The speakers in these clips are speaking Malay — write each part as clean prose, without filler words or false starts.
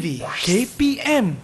TV KPM.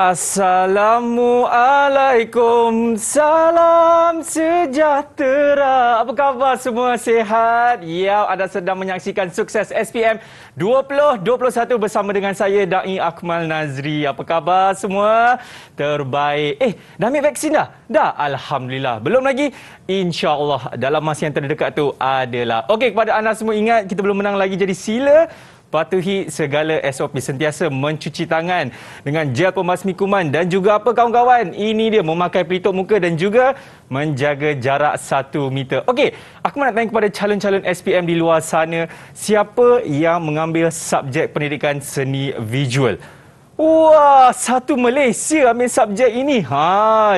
Assalamualaikum, salam sejahtera. Apa khabar semua, sihat? Ya, anda sedang menyaksikan Sukses SPM 2021 bersama dengan saya, Da'i Akmal Nazri. Apa khabar semua? Terbaik. Dah ambil vaksin dah? Dah? Alhamdulillah. Belum lagi? InsyaAllah dalam masa yang terdekat tu adalah. Okey, kepada anda semua, ingat kita belum menang lagi, jadi sila patuhi segala SOP, sentiasa mencuci tangan dengan gel pembasmi kuman dan juga apa kawan-kawan? Ini dia, memakai pelitup muka dan juga menjaga jarak 1 meter. Okey, aku nak tanya kepada calon-calon SPM di luar sana, siapa yang mengambil subjek pendidikan seni visual? Wah, satu Malaysia ambil subjek ini.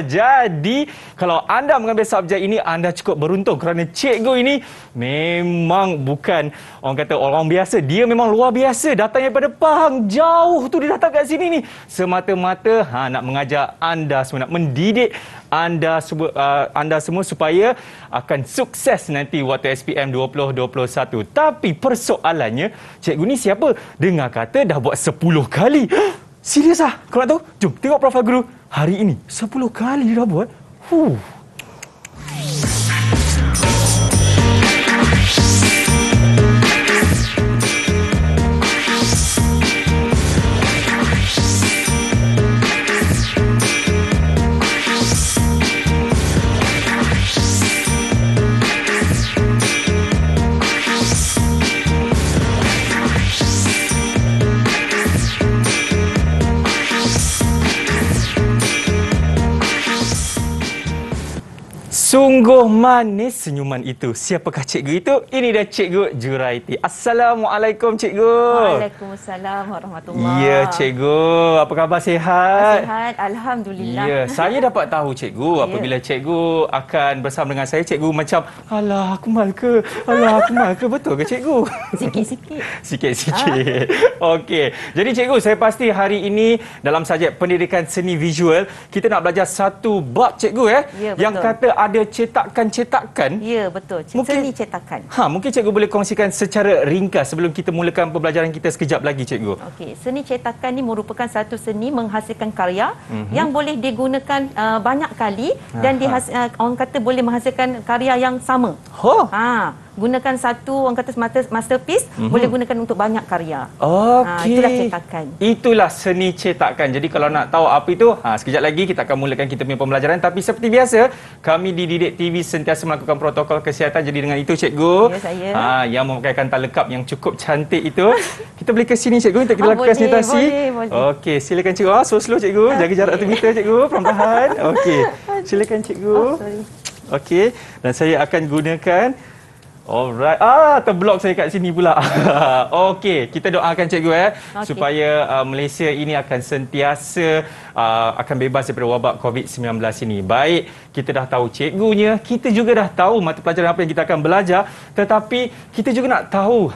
Jadi kalau anda mengambil subjek ini, anda cukup beruntung kerana cikgu ini memang bukan orang kata orang biasa. Dia memang luar biasa. Datang daripada Pahang, jauh tu dia datang kat sini ni. Semata-mata nak mengajar anda semua, nak mendidik anda semua supaya akan sukses nanti waktu SPM 2021. Tapi persoalannya, cikgu ni siapa? Dengar kata dah buat 10 kali. Serius ah? Kau nak tahu? Jom tengok profil guru hari ini. 10 kali dia dah buat. Sungguh manis senyuman itu. Siapakah cikgu itu? Ini dia Cikgu Juraiti. Assalamualaikum, cikgu. Waalaikumsalam warahmatullahi. Ya, cikgu. Apa khabar, sihat? Sihat, alhamdulillah. Ya, saya dapat tahu cikgu apabila cikgu akan bersama dengan saya, cikgu macam, alah aku mal ke? Alah aku mal ke? Betul ke cikgu? Sikit-sikit. Sikit-sikit. Okey. Jadi cikgu, saya pasti hari ini dalam subjek pendidikan seni visual, kita nak belajar satu bab, cikgu Ya, betul. yang kata ada cetakan-cetakan. Ya, betul. Seni cetakan. Mungkin cikgu boleh kongsikan secara ringkas sebelum kita mulakan pembelajaran kita sekejap lagi, cikgu. Okey, seni cetakan ni merupakan satu seni menghasilkan karya yang boleh digunakan banyak kali dan orang kata boleh menghasilkan karya yang sama. Gunakan satu orang kata masterpiece, boleh gunakan untuk banyak karya. Okey. Itulah cetakan. Itulah seni cetakan. Jadi kalau nak tahu apa itu, sekejap lagi kita akan mulakan kita punya pembelajaran. Tapi seperti biasa, kami di Didik TV sentiasa melakukan protokol kesihatan. Jadi dengan itu, cikgu, ya, saya. Yang memakaikan tali lekap yang cukup cantik itu, kita boleh ke sini, cikgu, untuk kita lakukan sanitasi. Boleh. Okey, silakan cikgu. Slow cikgu. Jaga jarak 1 meter, cikgu. Perlahan-lahan. Okey. Silakan cikgu. Okey, dan saya akan gunakan. Alright. Terblok saya kat sini pula. Okey, kita doakan cikgu supaya Malaysia ini akan sentiasa akan bebas daripada wabak COVID-19 ini. Baik, kita dah tahu cikgunya, kita juga dah tahu mata pelajaran apa yang kita akan belajar, tetapi kita juga nak tahu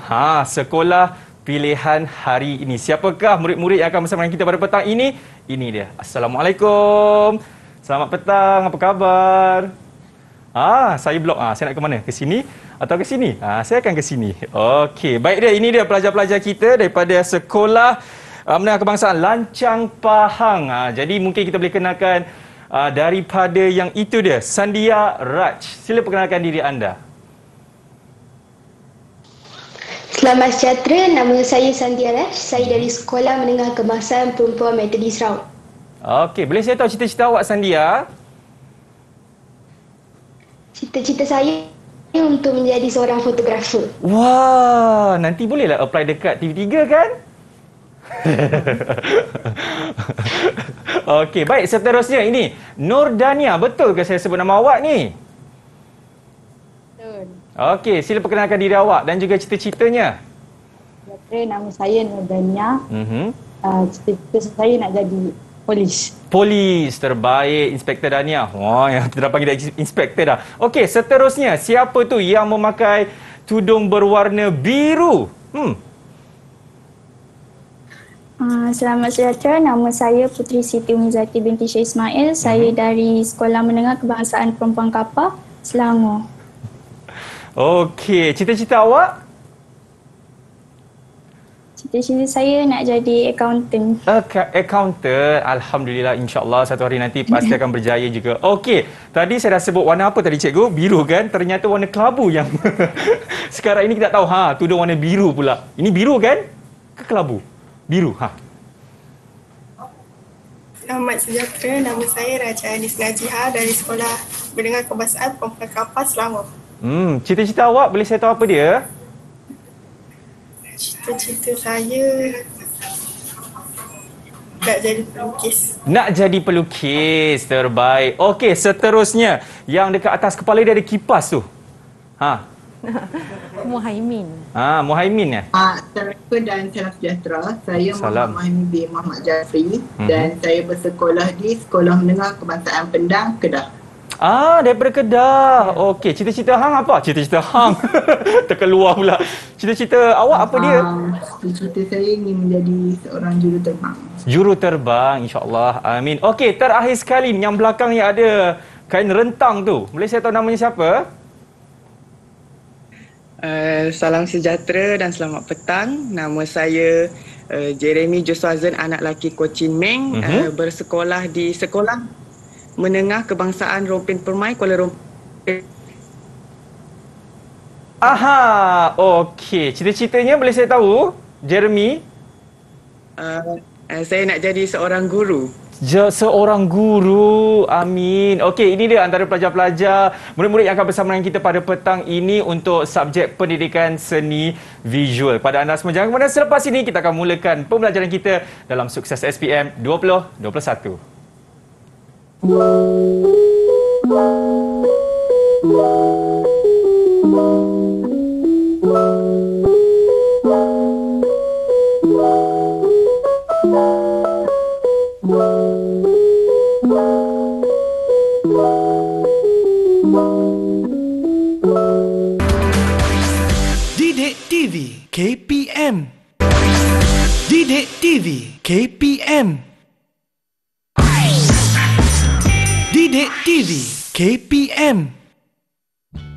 sekolah pilihan hari ini. Siapakah murid-murid yang akan bersama dengan kita pada petang ini? Ini dia. Assalamualaikum. Selamat petang. Apa khabar? Saya blok. Saya nak ke mana? Ke sini atau ke sini? Saya akan ke sini. Okey, baik dia. Ini dia pelajar-pelajar kita daripada Sekolah Menengah Kebangsaan Lancang Pahang. Jadi mungkin kita boleh kenalkan daripada yang itu dia, Sandia Raj. Sila perkenalkan diri anda. Selamat sejahtera, nama saya Sandia Raj. Saya dari Sekolah Menengah Kebangsaan Perempuan Metodis Raut. Okey, boleh saya tahu cita-cita awak, Sandia? Cita-cita saya untuk menjadi seorang fotografer. Wah, nanti bolehlah apply dekat TV3 kan? Okey, baik, seterusnya ini Nurdania. Betul ke saya sebut nama awak ni? Betul. Okey, sila perkenalkan diri awak dan juga cita-citanya. Nama saya Nurdania. Cita-cita saya nak jadi polis. Polis, terbaik, Inspektor Dania. Wah, yang kita dah panggil Inspektor dah. Okey, seterusnya, siapa tu yang memakai tudung berwarna biru? Selamat sejahtera, nama saya Puteri Siti Umizati binti Syed Ismail. Saya dari Sekolah Menengah Kebangsaan Perempuan Kapar, Selangor. Okey, cita-cita awak? Cita-cita saya nak jadi accountant. Accountant. Alhamdulillah, insyaAllah satu hari nanti pasti akan berjaya juga. Okey, tadi saya dah sebut warna apa tadi cikgu? Biru kan? Ternyata warna kelabu yang sekarang ini kita tak tahu. Tudung warna biru pula. Ini biru kan? Ke kelabu? Biru. Selamat sejahtera, nama saya Raja Anis Najiha dari Sekolah Menengah Kebangsaan Perempuan Kapar, Selangor. Cita-cita awak boleh saya tahu apa dia? Cita-cita saya nak jadi pelukis. Nak jadi pelukis, terbaik. Okey, seterusnya yang dekat atas kepala dia ada kipas tu. Muhaimin. Muhaimin ya? Assalamualaikum dan salam sejahtera. Saya Muhammad Muhaimin bin Muhammad Jafri dan saya bersekolah di Sekolah Menengah Kebangsaan Pendang, Kedah. Daripada Kedah. Okey, cita-cita hang apa? Cita-cita hang. Terkeluar pula. Cita-cita awak apa dia? Cita-cita saya ingin menjadi seorang juruterbang. Juruterbang, insya-Allah. Amin. Okey, terakhir sekali yang belakang yang ada kain rentang tu. Boleh saya tahu namanya siapa? Salam sejahtera dan selamat petang. Nama saya Jeremy Joswazan, anak lelaki Kochin Meng, bersekolah di Sekolah Menengah Kebangsaan Rompin Permai, Kuala Lumpur. Okey. Cita-citanya boleh saya tahu, Jeremy? Saya nak jadi seorang guru. Seorang guru. Amin. Okey, ini dia antara pelajar-pelajar, murid-murid yang akan bersama dengan kita pada petang ini untuk subjek pendidikan seni visual. Pada anda semua jangan ke mana, selepas ini kita akan mulakan pembelajaran kita dalam Sukses SPM 2021. Didik TV KPM. Didik TV KPM. Didik TV KPM.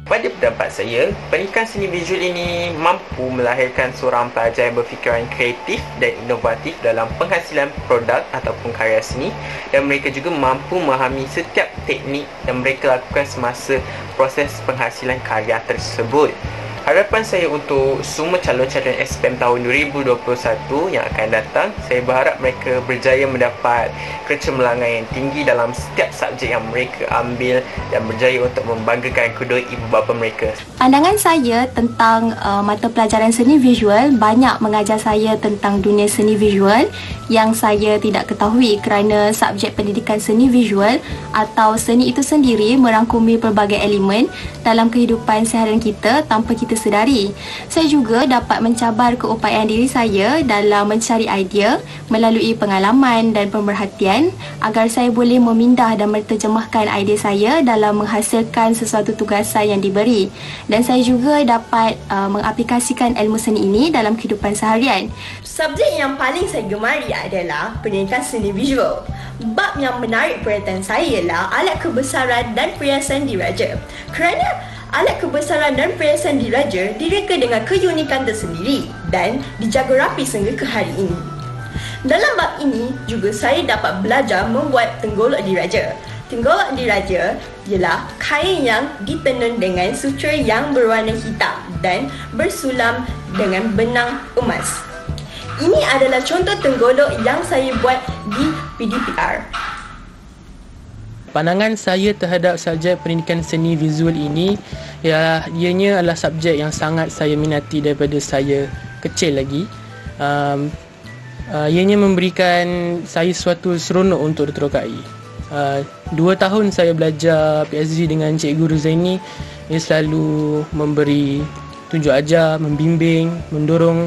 Pada pendapat saya, pendidikan seni visual ini mampu melahirkan seorang pelajar yang berfikiran kreatif dan inovatif dalam penghasilan produk ataupun karya seni, dan mereka juga mampu memahami setiap teknik yang mereka lakukan semasa proses penghasilan karya tersebut. Harapan saya untuk semua calon-calon SPM tahun 2021 yang akan datang, saya berharap mereka berjaya mendapat kecemerlangan yang tinggi dalam setiap subjek yang mereka ambil dan berjaya untuk membanggakan kedua ibu bapa mereka. Pandangan saya tentang mata pelajaran seni visual banyak mengajar saya tentang dunia seni visual yang saya tidak ketahui kerana subjek pendidikan seni visual atau seni itu sendiri merangkumi pelbagai elemen dalam kehidupan seharian kita tanpa kita sedari. Saya juga dapat mencabar keupayaan diri saya dalam mencari idea melalui pengalaman dan pemerhatian agar saya boleh memindah dan menterjemahkan idea saya dalam menghasilkan sesuatu tugasan yang diberi. Dan saya juga dapat mengaplikasikan ilmu seni ini dalam kehidupan seharian. Subjek yang paling saya gemari adalah pendidikan seni visual. Bab yang menarik perhatian saya ialah alat kebesaran dan perhiasan diraja. Kerana alat kebesaran dan perhiasan diraja direka dengan keunikan tersendiri dan dijaga rapi sehingga ke hari ini. Dalam bab ini juga saya dapat belajar membuat tenggolok diraja. Tenggolok diraja ialah kain yang ditenun dengan sutra yang berwarna hitam dan bersulam dengan benang emas. Ini adalah contoh tenggolok yang saya buat di PDPR. Pandangan saya terhadap subjek pendidikan seni visual ini ialah ianya adalah subjek yang sangat saya minati daripada saya kecil lagi. Ianya memberikan saya suatu seronok untuk diterokai. 2 tahun saya belajar PhD dengan Cikgu Ruzaini. Ia selalu memberi tunjuk ajar, membimbing, mendorong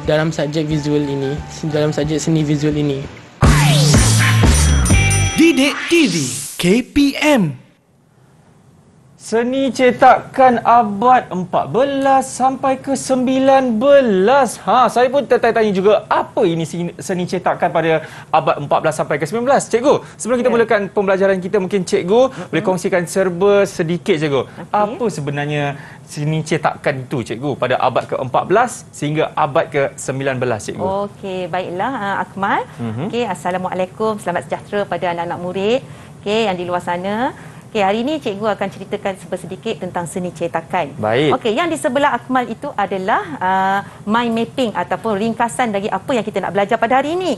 dalam subjek visual ini, dalam subjek seni visual ini. Didik TV KPM. Seni cetakan abad 14 sampai ke 19. Saya pun tertanya-tanya juga, apa ini seni cetakan pada abad 14 sampai ke 19? Cikgu, sebelum kita mulakan pembelajaran kita, mungkin cikgu boleh kongsikan serba sedikit, cikgu. Apa sebenarnya seni cetakan itu, cikgu, pada abad ke-14 sehingga abad ke-19, cikgu? Okey, baiklah Akmal. Okey, Assalamualaikum, selamat sejahtera pada anak-anak murid yang di luar sana. Okey, hari ini cikgu akan ceritakan sedikit tentang seni cetakan. Baik. Okey, yang di sebelah Akmal itu adalah mind mapping ataupun ringkasan dari apa yang kita nak belajar pada hari ini.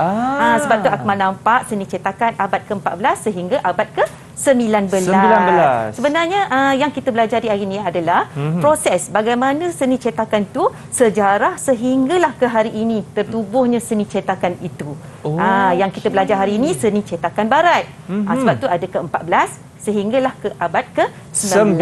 Sebab tu Akmal nampak seni cetakan abad ke-14 sehingga abad ke-19. Sebenarnya yang kita belajar di hari ini adalah proses bagaimana seni cetakan itu, sejarah sehinggalah ke hari ini tertubuhnya seni cetakan itu. Yang kita belajar hari ini seni cetakan barat. Sebab tu ada ke-14 sehinggalah ke abad ke-19.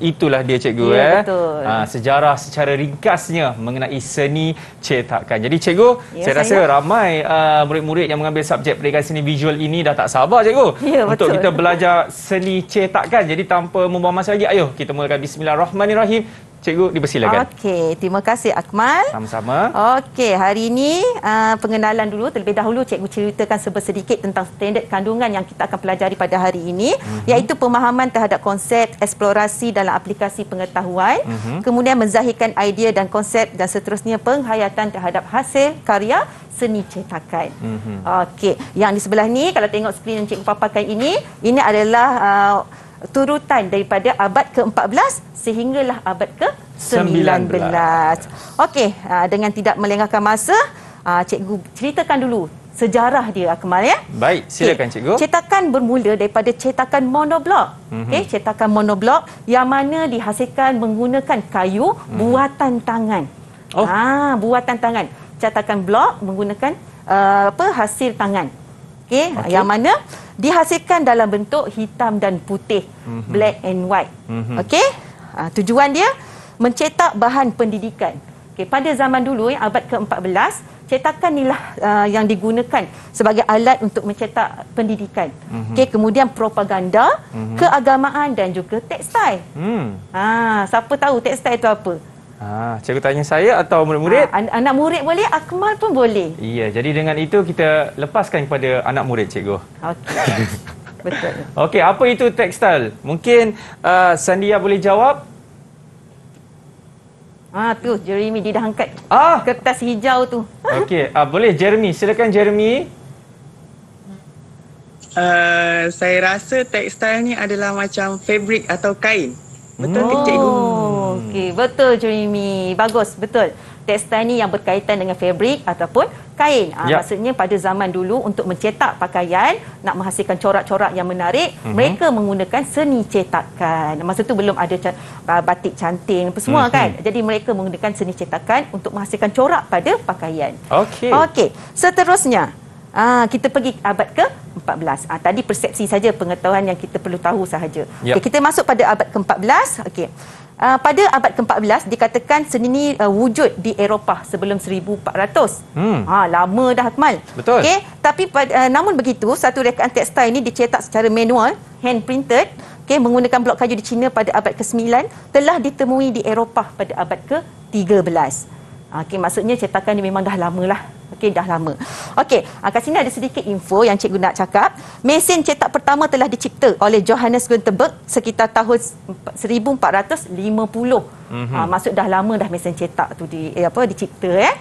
Itulah dia, cikgu. Betul. Sejarah secara ringkasnya mengenai seni cetakan. Jadi cikgu, saya rasa ramai murid-murid yang mengambil subjek pendidikan seni visual ini dah tak sabar, cikgu, untuk kita belajar seni cetakan. Jadi tanpa membuang masa lagi, ayo kita mulakan. Bismillahirrahmanirrahim. Cikgu, dipersilakan. Okey, terima kasih Akmal. Sama-sama. Okey, hari ini pengenalan dulu. Terlebih dahulu cikgu ceritakan sedikit tentang standard kandungan yang kita akan pelajari pada hari ini, iaitu pemahaman terhadap konsep, eksplorasi dalam aplikasi pengetahuan, kemudian menzahirkan idea dan konsep, dan seterusnya penghayatan terhadap hasil karya seni cetakan. Okey, yang di sebelah ni, kalau tengok skrin yang cikgu paparkan ini adalah turutan daripada abad ke-14 sehinggalah abad ke-19. Okey, dengan tidak melengahkan masa, cikgu ceritakan dulu sejarah dia, Akmal, ya. Baik, silakan cikgu. Cetakan bermula daripada cetakan monoblok. Cetakan monoblok yang mana dihasilkan menggunakan kayu buatan tangan. Buatan tangan. Cetakan blok menggunakan hasil tangan. Yang mana dihasilkan dalam bentuk hitam dan putih, black and white. Tujuan dia mencetak bahan pendidikan. Pada zaman dulu, abad ke-14, cetakan inilah yang digunakan sebagai alat untuk mencetak pendidikan. Kemudian propaganda, keagamaan dan juga tekstil. Siapa tahu tekstil itu apa? Cikgu tanya saya atau murid-murid? Anak murid boleh, Akmal pun boleh. Iya, jadi dengan itu kita lepaskan kepada anak murid, cikgu. Okey. Betul. Okey, apa itu tekstil? Mungkin Sandia boleh jawab? Tu Jeremy, dia dah angkat kertas hijau tu. Okey, boleh Jeremy, silakan Jeremy. Saya rasa tekstil ni adalah macam fabrik atau kain. Betul ke, cikgu? Okey, betul Jeremy. Bagus, betul. Tekstil ni yang berkaitan dengan fabrik ataupun kain. Maksudnya pada zaman dulu untuk mencetak pakaian, nak menghasilkan corak-corak yang menarik, mereka menggunakan seni cetakan. Masa tu belum ada batik canting apa semua kan. Jadi mereka menggunakan seni cetakan untuk menghasilkan corak pada pakaian. Okey. Seterusnya, kita pergi abad ke-14. Tadi persepsi saja, pengetahuan yang kita perlu tahu sahaja. Kita masuk pada abad ke-14. Pada abad ke-14 dikatakan seni ini wujud di Eropah sebelum 1400. Lama dah, Akmal. Betul. Tapi namun begitu, satu rekaan tekstil ini dicetak secara manual, hand printed, menggunakan blok kayu di China pada abad ke-9, telah ditemui di Eropah pada abad ke-13. Maksudnya cetakan ni memang dah lama lah. Dah lama. Kat sini ada sedikit info yang cikgu nak cakap. Mesin cetak pertama telah dicipta oleh Johannes Gutenberg sekitar tahun 1450. Maksud dah lama dah mesin cetak tu dicipta.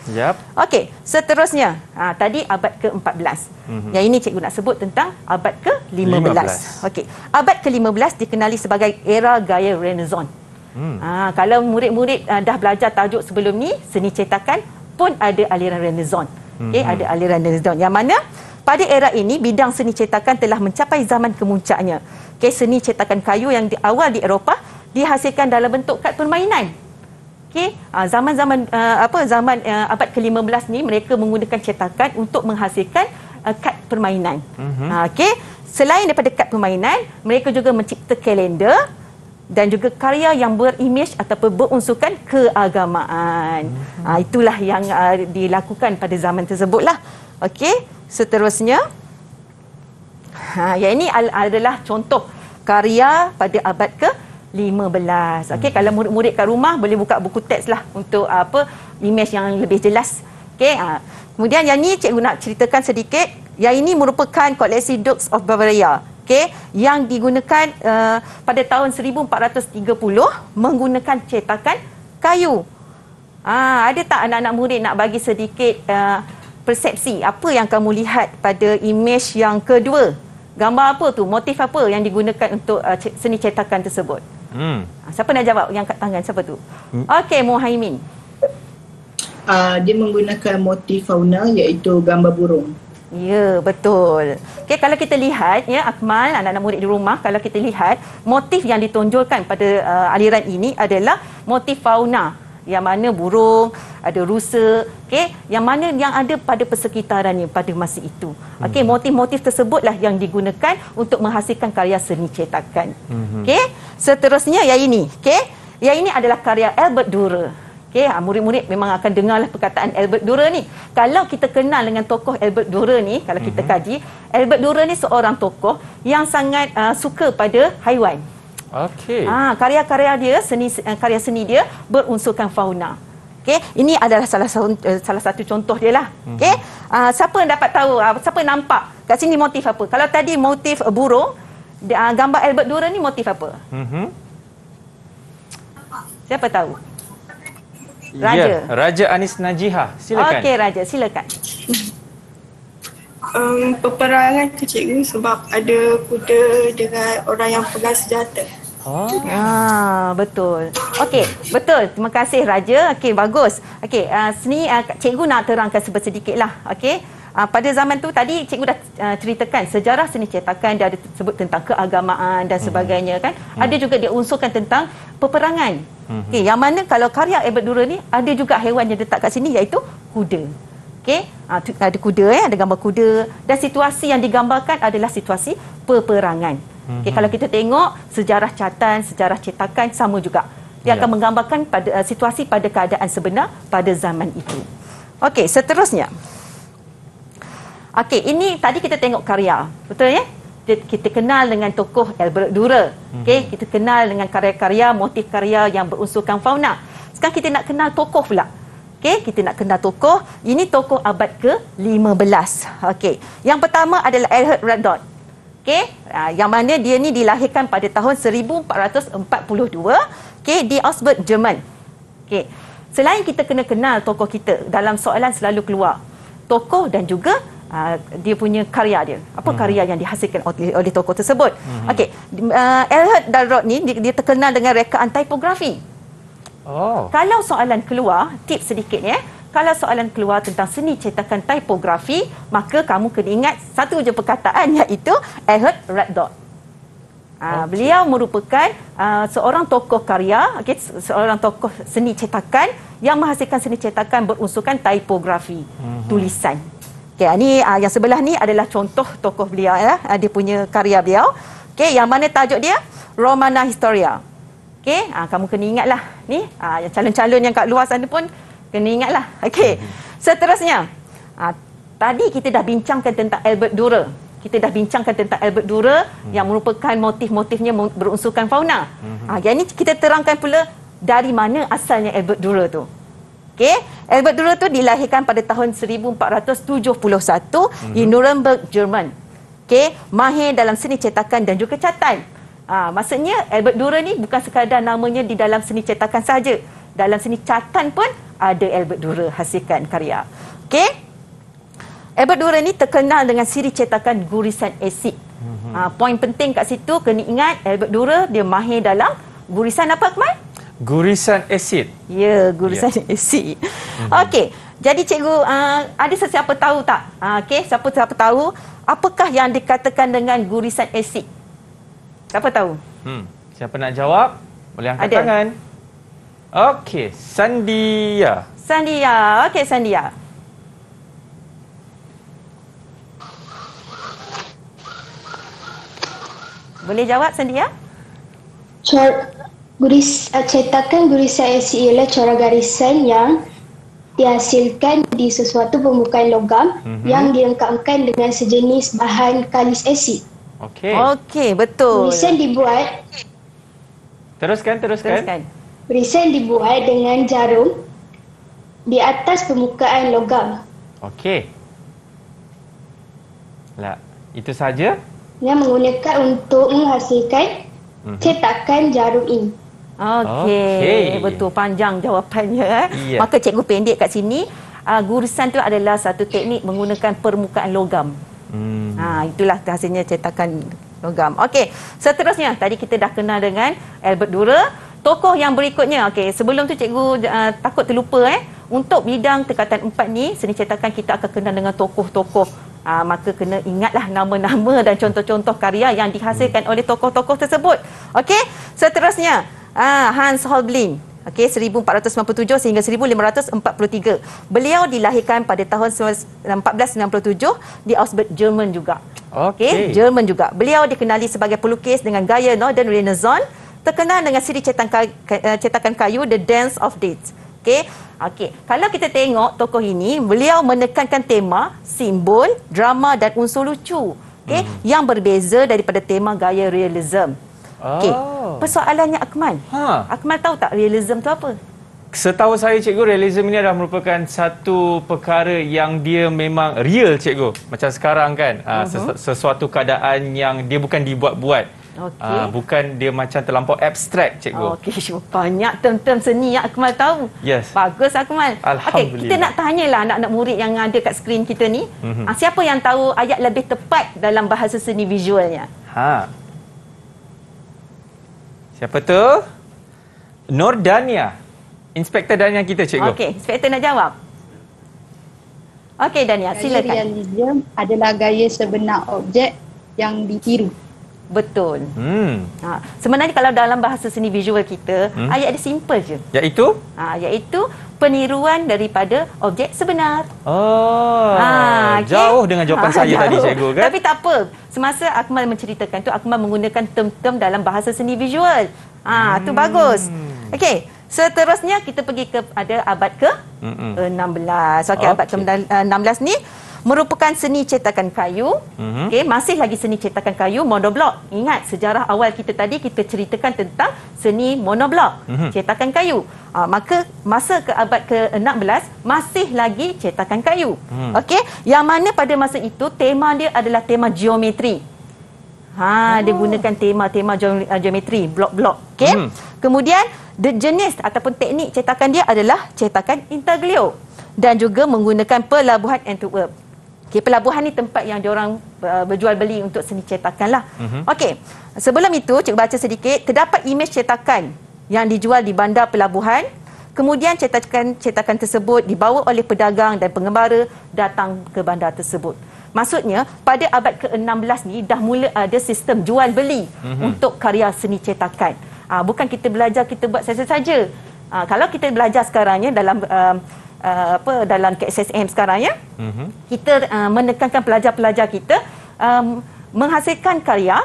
Seterusnya, tadi abad ke-14. Yang ini cikgu nak sebut tentang abad ke-15. Abad ke-15 dikenali sebagai era gaya Renaissance. Kalau murid-murid dah belajar tajuk sebelum ni, seni cetakan pun ada aliran Renaissance. Ada aliran Renaissance yang mana pada era ini bidang seni cetakan telah mencapai zaman kemuncaknya. Seni cetakan kayu yang awal di Eropah dihasilkan dalam bentuk kad permainan. Zaman abad ke-15 ni mereka menggunakan cetakan untuk menghasilkan kad permainan. Selain daripada kad permainan, mereka juga mencipta kalender dan juga karya yang berimej ataupun berunsurkan keagamaan. Itulah yang dilakukan pada zaman tersebutlah. Seterusnya, yang ini adalah contoh karya pada abad ke-15. Okey, kalau murid-murid kat rumah boleh buka buku teks lah untuk imej yang lebih jelas. Okey, kemudian yang ni cikgu nak ceritakan sedikit. Yang ini merupakan koleksi Dukes of Bavaria. Okey, yang digunakan pada tahun 1430 menggunakan cetakan kayu. Ada tak anak-anak murid nak bagi sedikit persepsi apa yang kamu lihat pada imej yang kedua? Gambar apa tu? Motif apa yang digunakan untuk seni cetakan tersebut? Siapa nak jawab yang kat tangan? Siapa tu? Okey, Muhaimin. Dia menggunakan motif fauna iaitu gambar burung. Ya, betul. Okey, kalau kita lihat ya Akmal, anak-anak murid di rumah, kalau kita lihat motif yang ditonjolkan pada aliran ini adalah motif fauna, yang mana burung, ada rusa, okey, yang mana yang ada pada persekitarannya pada masa itu. Okey, motif-motif tersebutlah yang digunakan untuk menghasilkan karya seni cetakan. Okey, seterusnya yang ini, okey, yang ini adalah karya Albert Dürer. Okey, murid-murid memang akan dengarlah perkataan Albert Dürer ni. Kalau kita kenal dengan tokoh Albert Dürer ni, kalau kita kaji, Albert Dürer ni seorang tokoh yang sangat suka pada haiwan. Okey. Karya-karya dia, karya seni dia berunsurkan fauna. Okey, ini adalah salah satu contoh dia lah. Okey, siapa yang dapat tahu, siapa yang nampak kat sini motif apa? Kalau tadi motif burung, gambar Albert Dürer ni motif apa? Siapa tahu? Raja. Ya, Raja Anis Najihah. Silakan. Okey, Raja, silakan. Peperangan tu cikgu, sebab ada kuda dengan orang yang pegang senjata. Betul. Okey, betul. Terima kasih Raja. Okey, bagus. Okey, sini cikgu nak terangkan sedikitlah. Okey. Pada zaman tu tadi cikgu dah ceritakan sejarah seni cetakan, dia ada sebut tentang keagamaan dan sebagainya kan. Ada juga dia unsurkan tentang peperangan. Okey, yang mana kalau karya Albert Dürer ni ada juga haiwan yang letak kat sini iaitu kuda. Okey, ada kuda ada gambar kuda, dan situasi yang digambarkan adalah situasi peperangan. Okey, kalau kita tengok sejarah catan, sejarah cetakan sama juga. Dia akan menggambarkan pada situasi pada keadaan sebenar pada zaman itu. Okey, seterusnya. Okey, ini tadi kita tengok karya. Betul ya? Kita kenal dengan tokoh Albert Dürer. Okey, kita kenal dengan karya-karya, motif karya yang berunsurkan fauna. Sekarang kita nak kenal tokoh pula. Okey, kita nak kenal tokoh. Ini tokoh abad ke-15. Okey, yang pertama adalah Erhard Rathdot. Okey, yang mana dia ni dilahirkan pada tahun 1442, okey, di Augsburg, Jerman. Okey, selain kita kena kenal tokoh kita, dalam soalan selalu keluar tokoh dan juga dia punya karya dia. Apa karya yang dihasilkan oleh tokoh tersebut? Okey, Erhard Rathdot ni dia terkenal dengan rekaan tipografi. Kalau soalan keluar, tips sedikit ya. Kalau soalan keluar tentang seni cetakan tipografi, maka kamu kena ingat satu je perkataan, iaitu Erhard Rathdot. Beliau merupakan seorang tokoh karya, seorang tokoh seni cetakan yang menghasilkan seni cetakan berunsurkan tipografi, tulisan. Okay, ini yang sebelah ni adalah contoh tokoh beliau ya, dia punya karya beliau. Okay, yang mana tajuk dia Romana Historia. Okay, kamu kena ingatlah ni, yang calon-calon yang kat luar sana pun kena ingatlah. Okey. Seterusnya, tadi kita dah bincangkan tentang Albert Dürer. Kita dah bincangkan tentang Albert Dürer yang merupakan motif-motifnya berunsurkan fauna. Yang ini kita terangkan pula dari mana asalnya Albert Dürer tu. Okey, Albert Dürer tu dilahirkan pada tahun 1471 di Nuremberg, Jerman. Okey, mahir dalam seni cetakan dan juga catan. Maksudnya Albert Dürer ni bukan sekadar namanya di dalam seni cetakan sahaja. Dalam seni catan pun ada Albert Dürer hasilkan karya. Okey. Albert Dürer ni terkenal dengan siri cetakan gurisan asid. Poin penting kat situ kena ingat Albert Dürer dia mahir dalam gurisan apa, Akmal? Gurisan asid. Ya, gurisan asid. Okey. Jadi cikgu ada sesiapa tahu tak? Okey, siapa tahu apakah yang dikatakan dengan gurisan asid? Siapa tahu? Siapa nak jawab? Boleh angkat tangan. Okey, Sandia. Sandia. Okey, Sandia. Boleh jawab, Sandia? Cetakan gurisan asid ialah corak garisan yang dihasilkan di sesuatu permukaan logam yang dilengkapkan dengan sejenis bahan kalis asid. Okey. Okey, betul. Tulisan dibuat. Teruskan. Tulisan dibuat dengan jarum di atas permukaan logam. Okey. Lah, itu saja? Yang menggunakan untuk menghasilkan cetakan jarum ini. Okey, betul, panjang jawapannya. Ya. Maka cikgu pendek kat sini. Gurusan tu adalah satu teknik menggunakan permukaan logam. Itulah hasilnya cetakan logam. Okey, seterusnya tadi kita dah kenal dengan Albert Dürer. Tokoh yang berikutnya, okey, sebelum tu cikgu takut terlupa untuk bidang tingkatan 4 ni, seni cetakan kita akan kenal dengan tokoh-tokoh. Maka kena ingatlah nama-nama dan contoh-contoh karya yang dihasilkan oleh tokoh-tokoh tersebut. Okey, seterusnya Hans Holbein. Okey, 1497 sehingga 1543. Beliau dilahirkan pada tahun 1497 di Augsburg, Jerman juga. Okey, Jerman juga. Beliau dikenali sebagai pelukis dengan gaya Modern Renaissance, terkenal dengan siri cetakan kayu The Dance of Dates. Okey. Kalau kita tengok tokoh ini, beliau menekankan tema, simbol, drama dan unsur lucu. Yang berbeza daripada tema gaya realism. Persoalannya Akmal. Akmal tahu tak realism tu apa? Setahu saya, cikgu, realism ini adalah merupakan satu perkara yang dia memang real, cikgu. Macam sekarang kan, sesuatu keadaan yang dia bukan dibuat-buat. Bukan dia macam terlampau abstrak, cikgu. Okey, banyak term-term seni yang Akmal tahu. Yes. Bagus, Akmal. Okey, kita nak tanyalah anak-anak murid yang ada kat skrin kita ni. Siapa yang tahu ayat lebih tepat dalam bahasa seni visualnya? Siapa tu? Nur Dania. Inspektor Dania kita, cikgu. Okey, inspektor nak jawab. Okey, Dania, silakan. Gaya realism adalah gaya sebenar objek yang ditiru. Betul. Sebenarnya kalau dalam bahasa seni visual kita, ayat dia simple je. Iaitu? Iaitu peniruan daripada objek sebenar. Jauh dengan jawapan saya tadi, cikgu, kan? Tapi tak apa. Semasa Akmal menceritakan tu, Akmal menggunakan term-term dalam bahasa seni visual. Tu bagus. Okey, seterusnya kita pergi kepada abad ke-16. Abad ke-16 ni merupakan seni cetakan kayu. Masih lagi seni cetakan kayu monoblok. Ingat sejarah awal kita tadi, kita ceritakan tentang seni monoblok, cetakan kayu. Maka masa ke abad ke-16 masih lagi cetakan kayu. Yang mana pada masa itu tema dia adalah tema geometri. Dia gunakan tema-tema geometri, blok-blok. Kemudian jenis ataupun teknik cetakan dia adalah cetakan intaglio dan juga menggunakan pelabuhan Antwerp. Pelabuhan ni tempat yang diorang berjual beli untuk seni cetakan lah. Okey, sebelum itu cikgu baca sedikit. Terdapat imej cetakan yang dijual di bandar pelabuhan. Kemudian cetakan tersebut dibawa oleh pedagang dan pengembara datang ke bandar tersebut. Maksudnya pada abad ke-16 ni dah mula ada sistem jual beli untuk karya seni cetakan. Bukan kita belajar, kita buat saja-saja. Kalau kita belajar sekarangnya dalam dalam KSSM sekarang ya, kita menekankan pelajar-pelajar kita menghasilkan karya,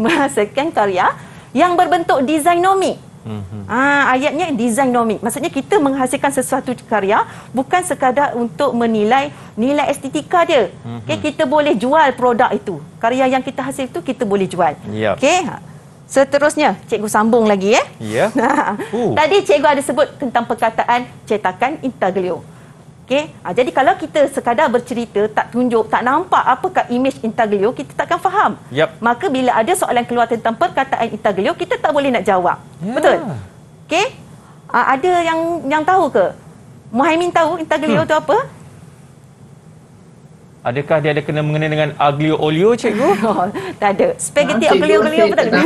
menghasilkan karya yang berbentuk designomik. Ayatnya designomik. Maksudnya kita menghasilkan sesuatu karya bukan sekadar untuk menilai nilai estetika dia. Kita boleh jual produk itu. Karya yang kita hasil itu kita boleh jual. Seterusnya, cikgu sambung lagi Tadi cikgu ada sebut tentang perkataan cetakan intaglio. Jadi kalau kita sekadar bercerita, tak tunjuk, tak nampak apakah imej intaglio, kita takkan faham. Maka bila ada soalan keluar tentang perkataan intaglio, kita tak boleh nak jawab. Betul? Ada yang tahu ke? Muhaimin tahu intaglio tu apa? Adakah dia ada kena mengenai dengan aglio olio, cikgu? Tak ada. Spaghetti aglio pun tak ada.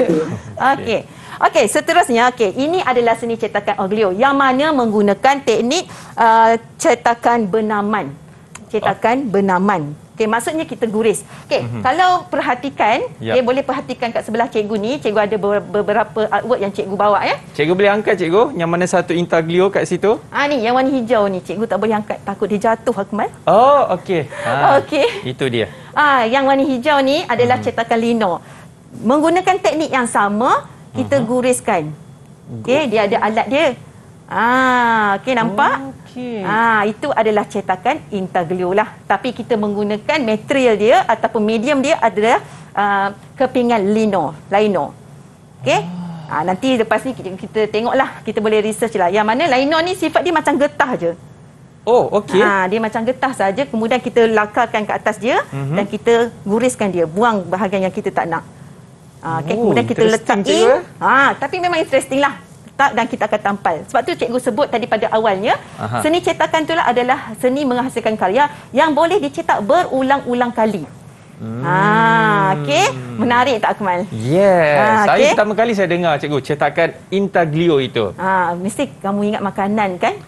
Okey, seterusnya ini adalah seni cetakan aglio yang mana menggunakan teknik cetakan benaman. Cetakan benaman. Maksudnya kita guris. Kalau perhatikan, boleh perhatikan kat sebelah cikgu ni, cikgu ada beberapa artwork yang cikgu bawa Cikgu boleh angkat, cikgu? Yang mana satu intaglio kat situ? Ni yang warna hijau ni, cikgu tak boleh angkat, takut dia jatuh, Akmal. Okey. Itu dia. Yang warna hijau ni adalah cetakan lino. Menggunakan teknik yang sama, kita guriskan. Dia ada alat dia. Nampak? Okey. Itu adalah cetakan intaglio lah. Tapi kita menggunakan material dia ataupun medium dia adalah kepingan lino. Okey. Nanti lepas ni kita tengoklah, kita boleh research lah. Yang mana lino ni sifat dia macam getah je. Oh, okey. Dia macam getah saja, kemudian kita lakarkan ke atas dia dan kita guriskan dia, buang bahagian yang kita tak nak. Kemudian kita letak tapi memang interesting lah. Letak dan kita akan tampal. Sebab tu cikgu sebut tadi pada awalnya, seni cetakan itulah adalah seni menghasilkan karya yang boleh dicetak berulang-ulang kali. Okey, menarik tak Akmal? Yes. Saya pertama kali saya dengar cikgu cetakan intaglio itu. Mesti kamu ingat makanan kan?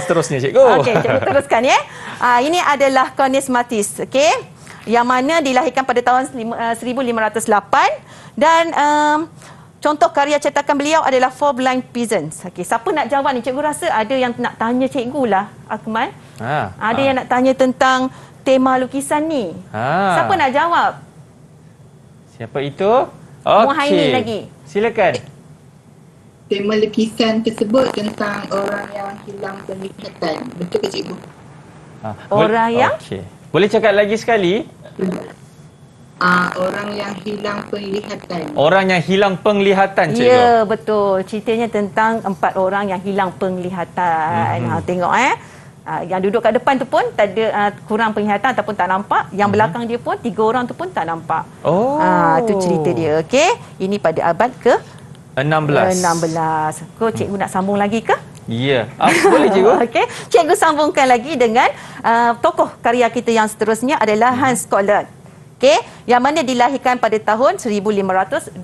Seterusnya cikgu. Okey, cikgu teruskan ya. Ini adalah Cornelius Matisse, okey, yang mana dilahirkan pada tahun 1508 dan contoh karya cetakan beliau adalah Four Blind Peasants. Okey, siapa nak jawab ni? Cikgu rasa ada yang nak tanya cikgu lah, Akmal. Ada yang nak tanya tentang tema lukisan ni. Siapa nak jawab? Siapa itu? Okey. Muhaimin lagi. Silakan. Tema lukisan tersebut tentang orang yang hilang penglihatan. Betul ke cikgu? Orang yang? Okey. Boleh cakap lagi sekali? Orang yang hilang penglihatan. Orang yang hilang penglihatan, cikgu. Ya, betul. Ceritanya tentang 4 orang yang hilang penglihatan. Tengok yang duduk kat depan tu pun tak ada kurang penglihatan ataupun tak nampak. Yang belakang dia pun 3 orang tu pun tak nampak. Itu cerita dia. Okey. Ini pada abad ke 16. Kau cikgu nak sambung lagi ke? Ya. Boleh cikgu. Okey. Cikgu sambungkan lagi dengan tokoh karya kita yang seterusnya adalah Hans Collard. Okey, yang mana dilahirkan pada tahun 1525.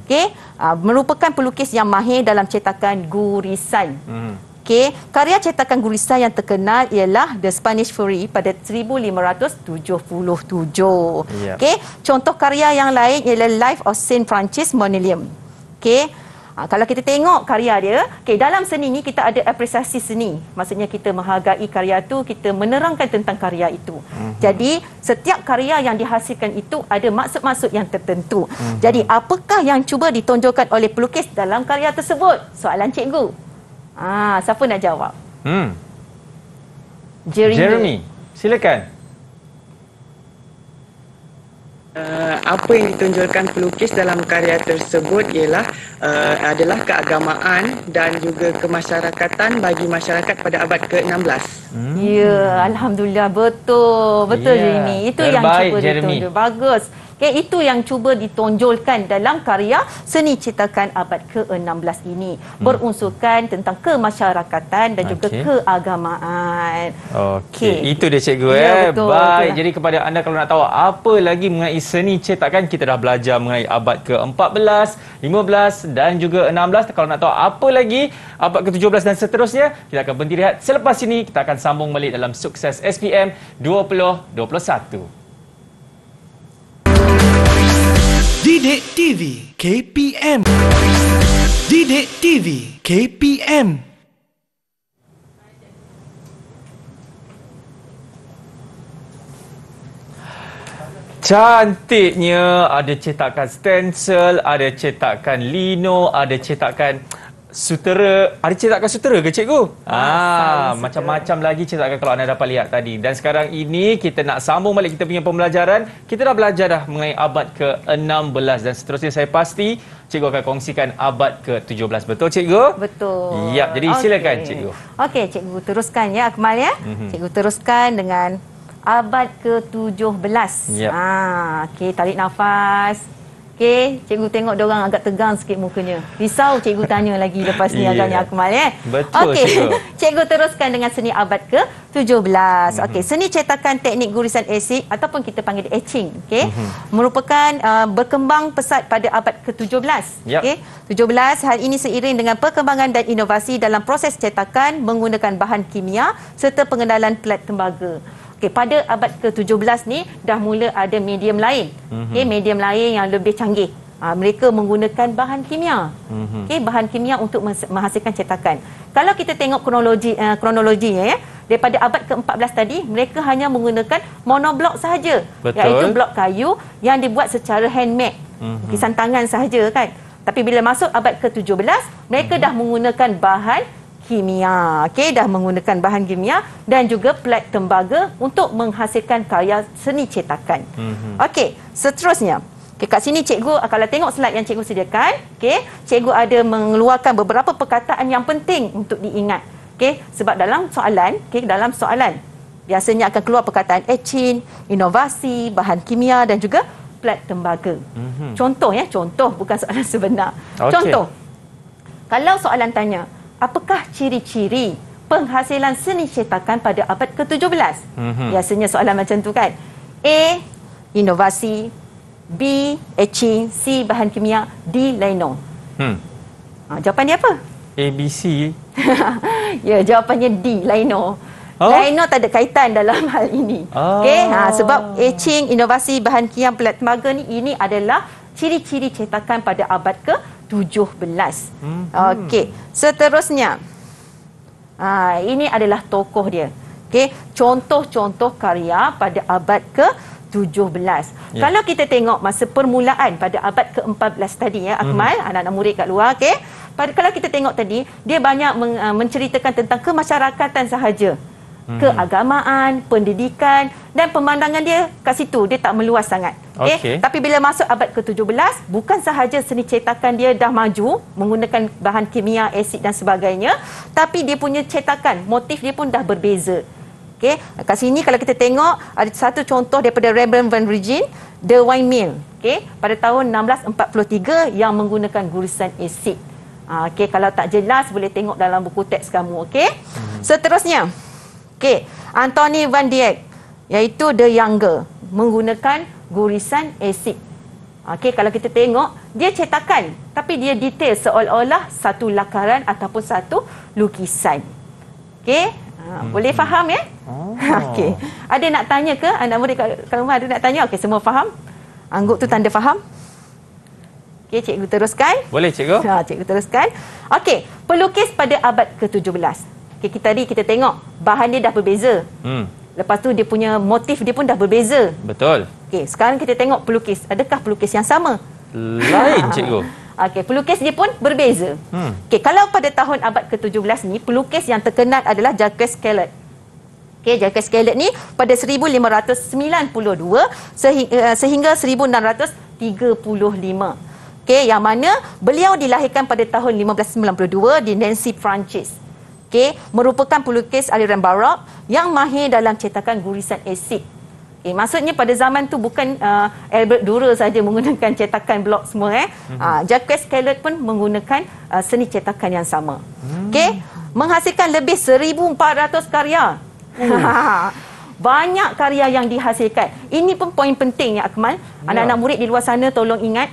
Okey, merupakan pelukis yang mahir dalam cetakan gurisan. Okey, karya cetakan gurisan yang terkenal ialah The Spanish Fury pada 1577. Okey, contoh karya yang lain ialah Life of Saint Francis Monilium. Okey, kalau kita tengok karya dia, dalam seni ni kita ada apresiasi seni. Maksudnya kita menghargai karya tu, kita menerangkan tentang karya itu. Jadi, setiap karya yang dihasilkan itu ada maksud-maksud yang tertentu. Jadi, apakah yang cuba ditonjolkan oleh pelukis dalam karya tersebut? Soalan cikgu. Siapa nak jawab? Jeremy. Silakan. Apa yang ditonjolkan pelukis dalam karya tersebut ialah adalah keagamaan dan juga kemasyarakatan bagi masyarakat pada abad ke-16. Ya, alhamdulillah, betul Jeremy. Itu yang cuba ditonjol. Bagus. Itu yang cuba ditonjolkan dalam karya seni cetakan abad ke-16 ini. Berunsurkan tentang kemasyarakatan dan juga keagamaan. Okey, itu dia cikgu. Betul, baik, jadi kepada anda kalau nak tahu apa lagi mengenai seni cetakan, kita dah belajar mengenai abad ke-14, 15 dan juga 16. Kalau nak tahu apa lagi abad ke-17 dan seterusnya, kita akan berhenti rehat. Selepas ini kita akan sambung balik dalam Sukses SPM 2021. Didik TV KPM. Didik TV KPM. Cantiknya, ada cetakan stencil, ada cetakan lino, ada cetakan sutera. Ada cetakan sutera ke cikgu? Macam-macam lagi cetakan kalau anda dapat lihat tadi. Dan sekarang ini kita nak sambung balik kita punya pembelajaran. Kita dah belajar dah mengenai abad ke-16 dan seterusnya saya pasti cikgu akan kongsikan abad ke-17. Betul cikgu? Betul. Ya, jadi silakan cikgu. Okey, cikgu teruskan ya Akmal ya. Cikgu teruskan dengan abad ke-17. Okey, tarik nafas. Okey, cikgu tengok diorang agak tegang sikit mukanya. Risau cikgu tanya lagi lepas ni agaknya Akmal ya. Betul cikgu. Cikgu teruskan dengan seni abad ke-17. Okey, seni cetakan teknik gurisan asid ataupun kita panggil etching, okey. Merupakan berkembang pesat pada abad ke-17. Okey. 17 hal ini seiring dengan perkembangan dan inovasi dalam proses cetakan menggunakan bahan kimia serta pengenalan pelat tembaga. Okey, pada abad ke-17 ni dah mula ada medium lain. Okey, medium lain yang lebih canggih. Mereka menggunakan bahan kimia. Okey, bahan kimia untuk menghasilkan cetakan. Kalau kita tengok kronologinya ya, daripada abad ke-14 tadi mereka hanya menggunakan monoblok sahaja. Iaitu blok kayu yang dibuat secara handmade. Lukisan tangan sahaja kan. Tapi bila masuk abad ke-17, mereka dah menggunakan bahan kimia. Okey, dah menggunakan bahan kimia dan juga plat tembaga untuk menghasilkan karya seni cetakan. Okey, seterusnya. Okay, kat sini cikgu, kalau tengok slide yang cikgu sediakan, okay, cikgu ada mengeluarkan beberapa perkataan yang penting untuk diingat. Okay, sebab dalam soalan, biasanya akan keluar perkataan etching, inovasi, bahan kimia dan juga plat tembaga. Contoh contoh bukan soalan sebenar. Okay. Contoh, kalau soalan tanya, apakah ciri-ciri penghasilan seni cetakan pada abad ke-17? Biasanya soalan macam tu kan. A, inovasi, B, etching, C, bahan kimia, D, lino. Jawapan dia apa? A, B, C. Ya, jawapannya D, lino. Lino tak ada kaitan dalam hal ini. Okey, sebab etching, inovasi, bahan kimia, plat tembaga ni, ini adalah ciri-ciri cetakan pada abad ke-17. Okey, seterusnya. Ini adalah tokoh dia. Okey, contoh-contoh karya pada abad ke-17. Kalau kita tengok masa permulaan pada abad ke-14 tadi Akmal, anak-anak murid kat luar, okey. Kalau kita tengok tadi, dia banyak menceritakan tentang kemasyarakatan sahaja. Keagamaan, pendidikan dan pemandangan dia kat situ, dia tak meluas sangat. Okey. Tapi bila masuk abad ke-17, bukan sahaja seni cetakan dia dah maju menggunakan bahan kimia, asid dan sebagainya, tapi dia punya cetakan, motif dia pun dah berbeza. Okey, kat sini kalau kita tengok ada satu contoh daripada Rembrandt van Rijn, The Wine Mill, okey, pada tahun 1643 yang menggunakan gurisan asid. Okey, kalau tak jelas boleh tengok dalam buku teks kamu, okey. Seterusnya, okey, Anthony van Dyck iaitu The Younger menggunakan gurisan asid. Okey, kalau kita tengok dia cetakan tapi dia detail seolah-olah satu lakaran ataupun satu lukisan. Okey. Boleh faham ya? Okey. Ada nak tanya ke anak murid kat rumah, ada nak tanya? Okey, semua faham? Angguk tu tanda faham. Okey, cikgu teruskan. Boleh cikgu? Cikgu teruskan. Okey, pelukis pada abad ke-17. Okey, tadi kita tengok bahan dia dah berbeza. Lepas tu dia punya motif dia pun dah berbeza. Betul. Okey, sekarang kita tengok pelukis. Adakah pelukis yang sama? Lain cikgu. Okey, pelukis dia pun berbeza. Okey, kalau pada tahun abad ke-17 ni, pelukis yang terkenal adalah Jacques Caillot. Okey, Jacques Caillot ni pada 1592 sehingga 1635. Okey, yang mana beliau dilahirkan pada tahun 1592 di Nancy, Perancis. Okey, merupakan pelukis aliran barok yang mahir dalam cetakan gurisan asid. Okay, maksudnya pada zaman tu bukan Albert Dürer saja menggunakan cetakan blok semua. Jacques Caillot pun menggunakan seni cetakan yang sama. Okay, menghasilkan lebih 1,400 karya. Banyak karya yang dihasilkan. Ini pun poin penting ya Akmal. Anak-anak murid di luar sana tolong ingat,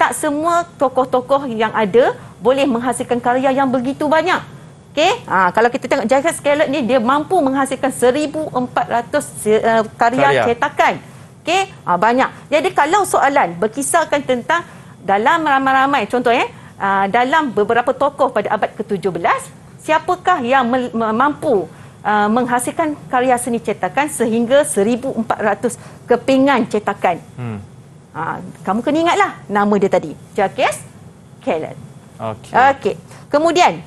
tak semua tokoh-tokoh yang ada boleh menghasilkan karya yang begitu banyak. Okey, kalau kita tengok Jacques Caillot ni dia mampu menghasilkan 1,400 karya cetakan. Okey, banyak. Jadi kalau soalan berkisarkan tentang dalam ramai-ramai contoh dalam beberapa tokoh pada abad ke-17, siapakah yang mampu menghasilkan karya seni cetakan sehingga 1,400 kepingan cetakan? Kamu kena ingatlah nama dia tadi, Jacques Caillot. Okey. Kemudian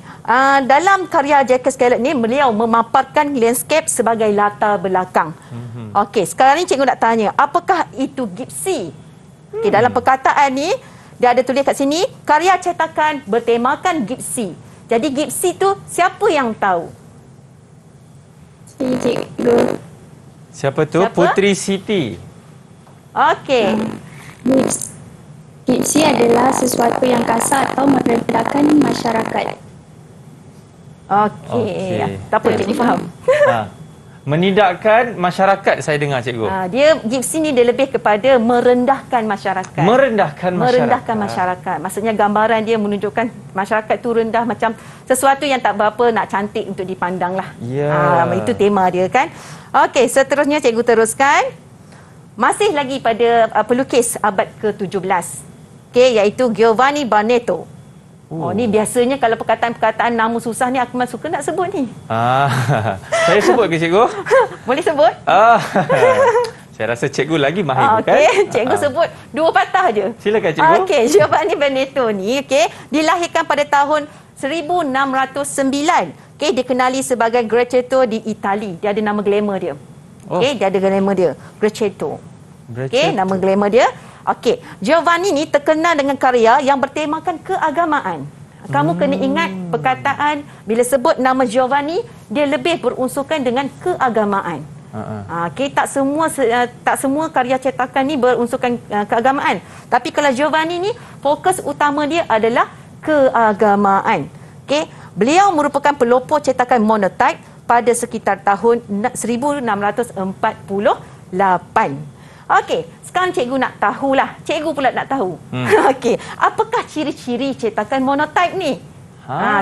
dalam karya Jacques Caillot ni beliau memaparkan landscape sebagai latar belakang. Okey, sekarang ni cikgu nak tanya, apakah itu gipsi? Okey, dalam perkataan ni dia ada tulis kat sini, karya cetakan bertemakan gipsi. Jadi gipsi tu siapa yang tahu? Cikgu. Siapa tu? Siapa? Putri Siti. Okey. Gipsi adalah sesuatu yang kasar atau merendahkan masyarakat. Okey. Tak apa, cikgu faham. Menidakkan masyarakat, saya dengar cikgu. Dia gipsi ni dia lebih kepada merendahkan masyarakat. Merendahkan masyarakat. Maksudnya gambaran dia menunjukkan masyarakat tu rendah, macam sesuatu yang tak berapa nak cantik untuk dipandang lah. Itu tema dia kan. Okey, seterusnya cikgu teruskan. Masih lagi pada pelukis abad ke-17. Okey, iaitu Giovanni Barneto. Ni biasanya kalau perkataan-perkataan nama susah ni aku suka nak sebut ni. Saya sebut ke cikgu? Boleh sebut? Saya rasa cikgu lagi mahir bukan? Okey, cikgu sebut 2 patah je. Silakan cikgu. Okey, Giovanni Barneto ni dilahirkan pada tahun 1609. Okey, dikenali sebagai Grecetto di Itali. Dia ada nama glamour dia. Okey, dia ada glamour dia. Grecetto. Okey, nama glamour dia. Okey, Giovanni ni terkenal dengan karya yang bertemakan keagamaan. Kamu kena ingat perkataan bila sebut nama Giovanni, dia lebih berunsurkan dengan keagamaan. Okey, tak semua karya cetakan ni berunsurkan keagamaan. Tapi kalau Giovanni ni, fokus utama dia adalah keagamaan. Okey, beliau merupakan pelopor cetakan monotype pada sekitar tahun 1648. Okey, sekarang cikgu nak tahulah. Cikgu pula nak tahu. Okey, apakah ciri-ciri cetakan monotype ni?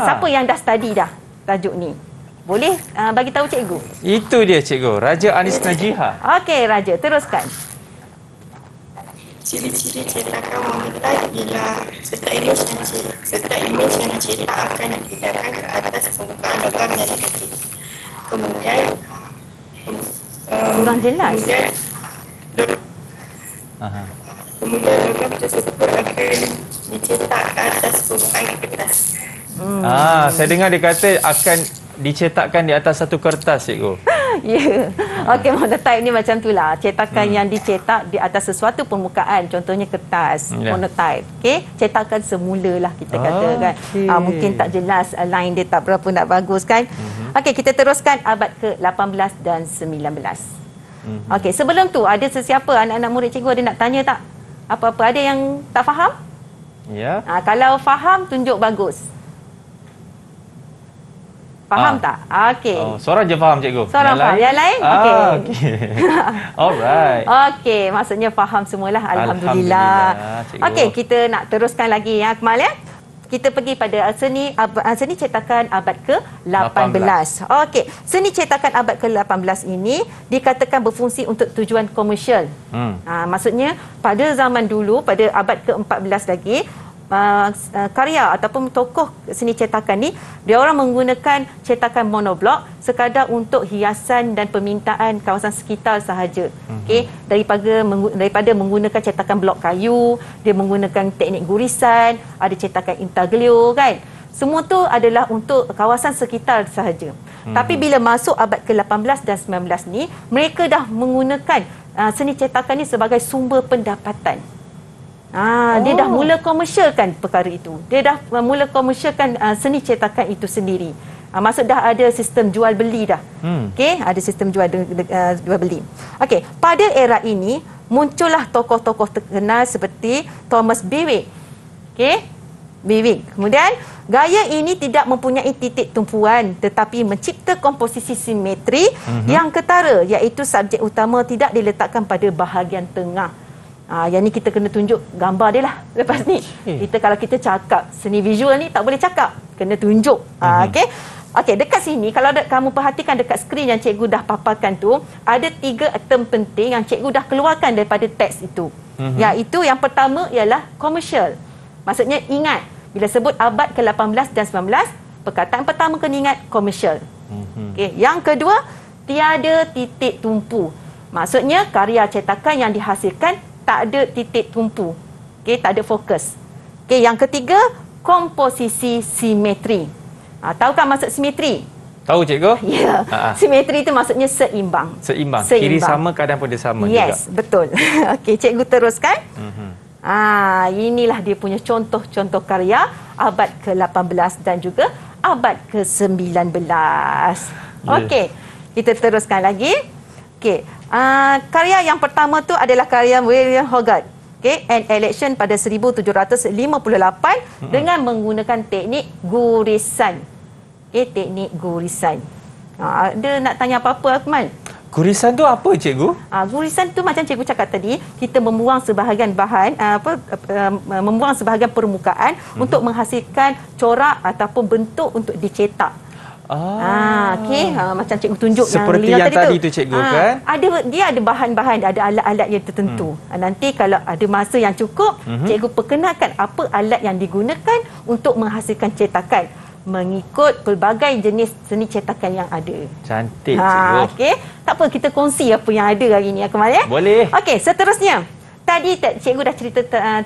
Siapa yang dah study dah tajuk ni? Boleh bagi tahu cikgu? Itu dia cikgu, Raja Anis Najiha. Okey, Raja, teruskan. Ciri-ciri cetakan monotype ialah setiap imej yang dicetak akan dipindahkan ke atas permukaan logam yang diketik. Kemudian kurang jelas. Kemudian logam tersebut akan dicetak ke atas permukaan kertas. Saya dengar dia kata akan dicetakkan di atas satu kertas, cikgu. Ya. Okey, monotype ni macam itulah. Cetakan yang dicetak di atas sesuatu permukaan, contohnya kertas, monotype. Okey, cetakan semula lah kita kata kan. Mungkin tak jelas, line dia tak berapa nak bagus kan. Okey, kita teruskan abad ke-18 dan 19. Okey, sebelum tu ada sesiapa anak-anak murid cikgu ada nak tanya tak? Apa-apa, ada yang tak faham? Ya. Kalau faham, tunjuk bagus. Faham tak? Okey. Seorang je faham, cikgu. Seorang faham. Yang lain? Okey. Alright. Okey, maksudnya faham semualah. Alhamdulillah. Okey, kita nak teruskan lagi ya, Akmal ya. Kita pergi pada seni cetakan abad ke-18. Okey, seni cetakan abad ke-18 ini dikatakan berfungsi untuk tujuan komersial. Maksudnya pada zaman dulu, pada abad ke-14 lagi, karya ataupun tokoh seni cetakan ni, dia orang menggunakan cetakan monoblok sekadar untuk hiasan dan permintaan kawasan sekitar sahaja. Okey, daripada menggunakan cetakan blok kayu, dia menggunakan teknik gurisan, ada cetakan intaglio kan. Semua tu adalah untuk kawasan sekitar sahaja. Tapi bila masuk abad ke-18 dan 19 ni, mereka dah menggunakan seni cetakan ni sebagai sumber pendapatan. Dia dah mula komersialkan perkara itu. Dia dah mula komersialkan seni cetakan itu sendiri. Maksud dah ada sistem jual beli dah. Okey, ada sistem jual beli. Okey, pada era ini muncullah tokoh-tokoh terkenal seperti Thomas Bewick. Okey, Bewick. Kemudian gaya ini tidak mempunyai titik tumpuan tetapi mencipta komposisi simetri yang ketara, iaitu subjek utama tidak diletakkan pada bahagian tengah. Yang ni kita kena tunjuk gambar dia lah lepas ni. Kalau kita cakap seni visual ni tak boleh cakap, kena tunjuk. Okey, dekat sini kalau kamu perhatikan dekat skrin yang cikgu dah paparkan tu, ada 3 term penting yang cikgu dah keluarkan daripada teks itu. Iaitu yang pertama ialah komersial. Maksudnya ingat bila sebut abad ke-18 dan 19, perkataan pertama kena ingat komersial. Okey, yang kedua tiada titik tumpu. Maksudnya karya cetakan yang dihasilkan tak ada titik tumpu. Okey, tak ada fokus. Okey, yang ketiga, komposisi simetri. Tahukah maksud simetri? Tahu, cikgu? Ya. Simetri itu maksudnya seimbang. Seimbang. Kiri sama, kadang pun dia sama juga. Yes, betul. Okey, cikgu teruskan. Inilah dia punya contoh-contoh karya abad ke-18 dan juga abad ke-19. Okey, kita teruskan lagi. Okey, karya yang pertama tu adalah karya William Hogarth. Okey, An Election pada 1758 dengan menggunakan teknik gurisan. Okey, teknik gurisan. Ada nak tanya apa-apa, Akmal? Gurisan tu apa, cikgu? Gurisan tu macam cikgu cakap tadi, kita membuang sebahagian bahan, membuang sebahagian permukaan untuk menghasilkan corak ataupun bentuk untuk dicetak. Okey, macam cikgu tunjuk seperti yang tadi tu cikgu kan? Dia ada bahan-bahan, ada alat-alat yang tertentu. Nanti kalau ada masa yang cukup, cikgu perkenalkan apa alat yang digunakan untuk menghasilkan cetakan mengikut pelbagai jenis seni cetakan yang ada. Cantik, cikgu. Okey, tak apa, kita kongsi apa yang ada hari ni, Akmal ya? Boleh. Okey, seterusnya tadi cikgu dah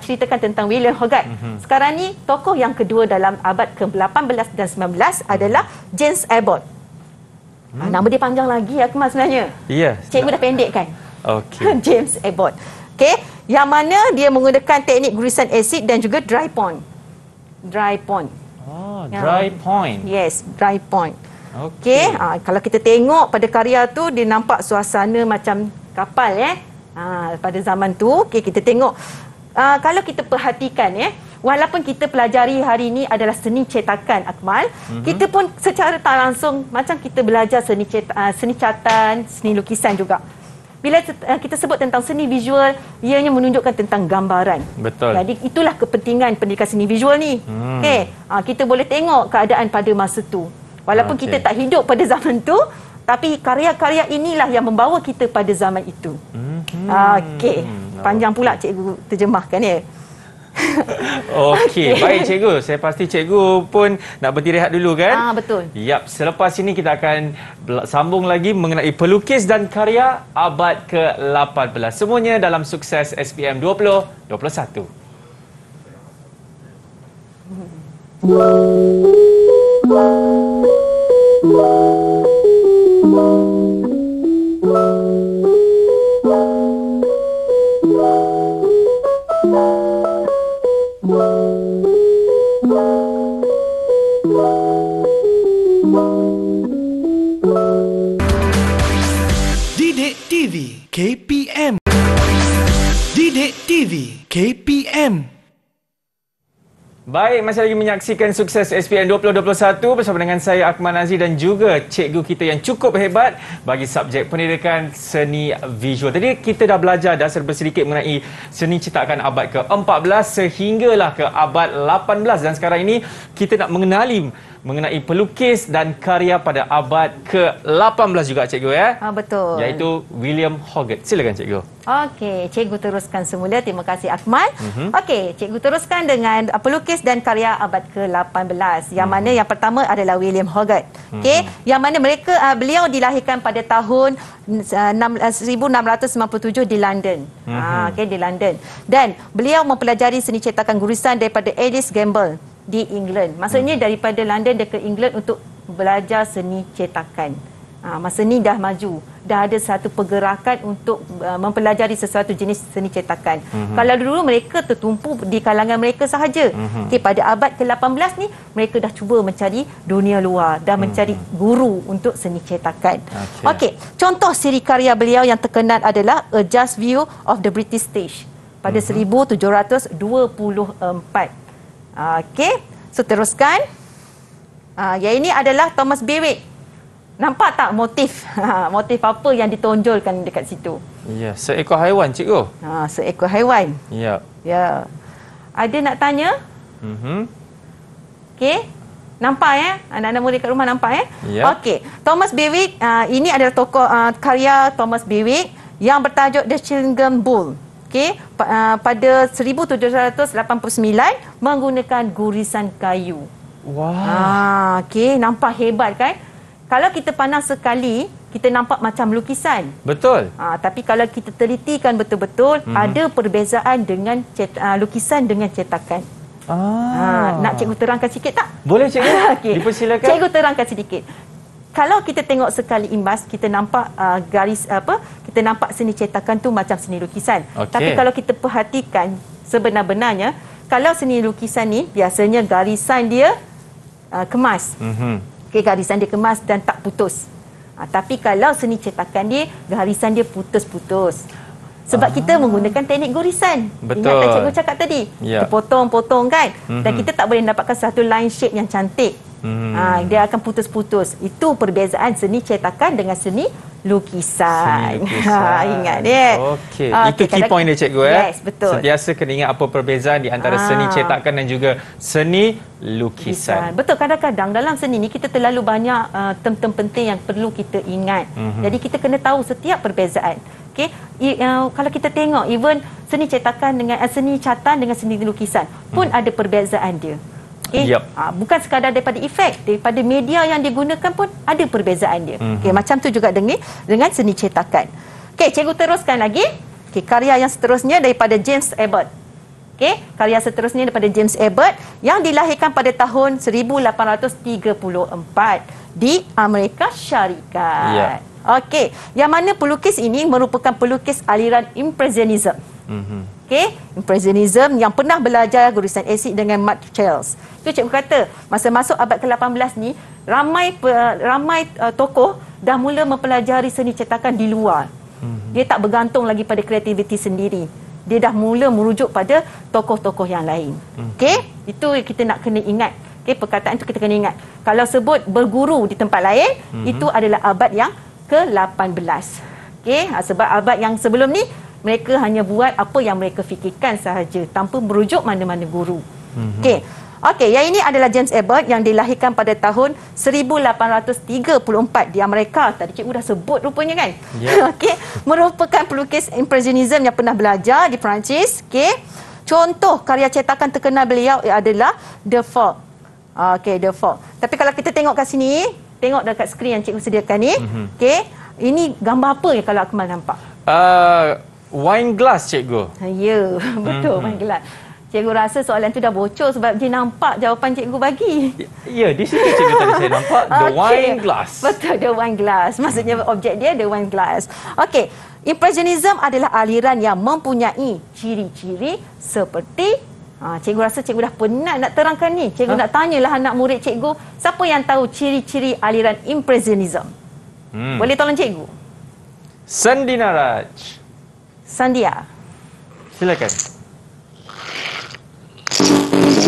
ceritakan tentang William Hogarth. Sekarang ni tokoh yang kedua dalam abad ke-18 dan 19 adalah James Abbott. Nama dia panjang lagi Akmal sebenarnya. Ya. Cikgu dah pendekkan. Okey. James Abbott. Okey, yang mana dia menggunakan teknik gurisan asid dan juga dry point. Dry point. Oh, dry point. Yes, dry point. Okey, kalau kita tengok pada karya tu dia nampak suasana macam kapal pada zaman tu. Okey, kita tengok kalau kita perhatikan walaupun kita pelajari hari ini adalah seni cetakan Akmal, kita pun secara tak langsung macam kita belajar seni catatan, seni lukisan juga. Bila kita sebut tentang seni visual, ianya menunjukkan tentang gambaran. Betul. Jadi itulah kepentingan pendidikan seni visual ni. Okey, kita boleh tengok keadaan pada masa tu. Walaupun kita tak hidup pada zaman tu, tapi karya-karya inilah yang membawa kita pada zaman itu. Okey, panjang pula cikgu terjemahkan ya. Okey, baik cikgu. Saya pasti cikgu pun nak berhenti rehat dulu kan? Betul. Yap, selepas ini kita akan sambung lagi mengenai pelukis dan karya abad ke-18. Semuanya dalam Sukses SPM 2021. Didik TV KPM. Didik TV KPM. Baik, masih lagi menyaksikan Sukses SPM 2021 bersama dengan saya Akmal Nazir dan juga cikgu kita yang cukup hebat bagi subjek pendidikan seni visual. Tadi kita dah belajar dah serba sedikit mengenai seni cetakan abad ke-14 sehinggalah ke abad 18 dan sekarang ini kita nak mengenali mengenai pelukis dan karya pada abad ke-18 juga cikgu ya. Betul. Iaitu William Hogarth. Silakan cikgu. Okey, cikgu teruskan semula. Terima kasih Akmal. Okey, cikgu teruskan dengan pelukis dan karya abad ke-18. Yang mana yang pertama adalah William Hogarth. Okey, yang mana beliau dilahirkan pada tahun 1697 di London. Okey, di London. Dan beliau mempelajari seni cetakan gurisan daripada Alice Gamble di England. Maksudnya daripada London dia ke England untuk belajar seni cetakan. Masa ni dah maju, dah ada satu pergerakan untuk mempelajari sesuatu jenis seni cetakan. Kalau dulu mereka tertumpu di kalangan mereka sahaja. Okey, pada abad ke-18 ni mereka dah cuba mencari dunia luar, dah mencari guru untuk seni cetakan. Okey, contoh siri karya beliau yang terkenal adalah A Just View of the British Stage pada 1724. Okey, so teruskan. Yang ini adalah Thomas Bewick. Nampak tak motif? Motif apa yang ditonjolkan dekat situ? Ya, seekor haiwan cikgu. Seekor haiwan. Ya. Ya. Ada nak tanya? Okey. Nampak anak-anak murid kat rumah nampak Ya. Okey. Thomas Bewick, ini adalah tokoh karya Thomas Bewick yang bertajuk The Chillingham Bull. Okey, pada 1789 menggunakan gurisan kayu. Wah. Okey, nampak hebat kan? Kalau kita pandang sekali, kita nampak macam lukisan. Betul. Tapi kalau kita telitikan betul-betul, ada perbezaan dengan lukisan dengan cetakan. Nak cikgu terangkan sikit tak? Boleh cikgu. Okay. Dipersilakan. Cikgu terangkan sedikit. Kalau kita tengok sekali imbas, kita nampak kita nampak seni cetakan tu macam seni lukisan. Tapi kalau kita perhatikan sebenar-benarnya, kalau seni lukisan ni biasanya garisan dia kemas. Okey, garisan dia kemas dan tak putus. Tapi kalau seni cetakan dia, garisan dia putus-putus. Sebab kita menggunakan teknik gurisan. Betul. Ingat tak cikgu cakap tadi? Kita potong-potong kan? Dan kita tak boleh dapatkan satu line shape yang cantik. Dia akan putus-putus. Itu perbezaan seni cetakan dengan seni lukisan. Ingat dia. Okey. Itu key point dia cikgu Yes, betul. Sentiasa kena ingat apa perbezaan di antara seni cetakan dan juga seni lukisan. Betul, kadang-kadang dalam seni ni kita terlalu banyak term-term penting yang perlu kita ingat. Jadi kita kena tahu setiap perbezaan. Okey, kalau kita tengok even seni cetakan dengan seni catatan dengan seni lukisan pun ada perbezaan dia. Bukan sekadar daripada efek, daripada media yang digunakan pun ada perbezaan dia. Macam tu juga dengan seni cetakan. Okey, cikgu teruskan lagi. Okey, karya yang seterusnya daripada James Abbott. Okey, karya seterusnya daripada James Abbott yang dilahirkan pada tahun 1834 di Amerika Syarikat. Ya. Okey, yang mana pelukis ini merupakan pelukis aliran Impressionism. Okey, Impressionism yang pernah belajar gurusan asid dengan Mark Charles. Itu cikgu kata, masa masuk abad ke-18 ni, ramai tokoh dah mula mempelajari seni cetakan di luar. Dia tak bergantung lagi pada kreativiti sendiri. Dia dah mula merujuk pada tokoh-tokoh yang lain. Okey, itu kita nak kena ingat. Okey, perkataan itu kita kena ingat. Kalau sebut berguru di tempat lain, itu adalah abad yang ke-18. Okey, sebab abad yang sebelum ni mereka hanya buat apa yang mereka fikirkan sahaja tanpa merujuk mana-mana guru. Okey. Okey, yang ini adalah James Abbott yang dilahirkan pada tahun 1834 di Amerika. Tadi cikgu dah sebut rupanya kan? Yeah. Okey, merupakan pelukis Impressionism yang pernah belajar di Perancis. Okey. Contoh karya cetakan terkenal beliau adalah The Fog. Okey, The Fog. Tapi kalau kita tengok kat sini, tengok dekat skrin yang cikgu sediakan ni. Okey, ini gambar apa ya kalau Akmal nampak? Wine glass, cikgu. Ya, betul, wine glass. Cikgu rasa soalan tu dah bocor sebab dia nampak jawapan cikgu bagi. Ya, di sini cikgu tadi saya nampak the wine glass. Betul, the wine glass. Maksudnya objek dia the wine glass. Okey, Impressionism adalah aliran yang mempunyai ciri-ciri seperti cikgu rasa cikgu dah penat nak terangkan ni. Cikgu nak tanyalah anak murid cikgu, siapa yang tahu ciri-ciri aliran Impressionism? Boleh tolong cikgu? Sandina Raj. Sandia. Silakan.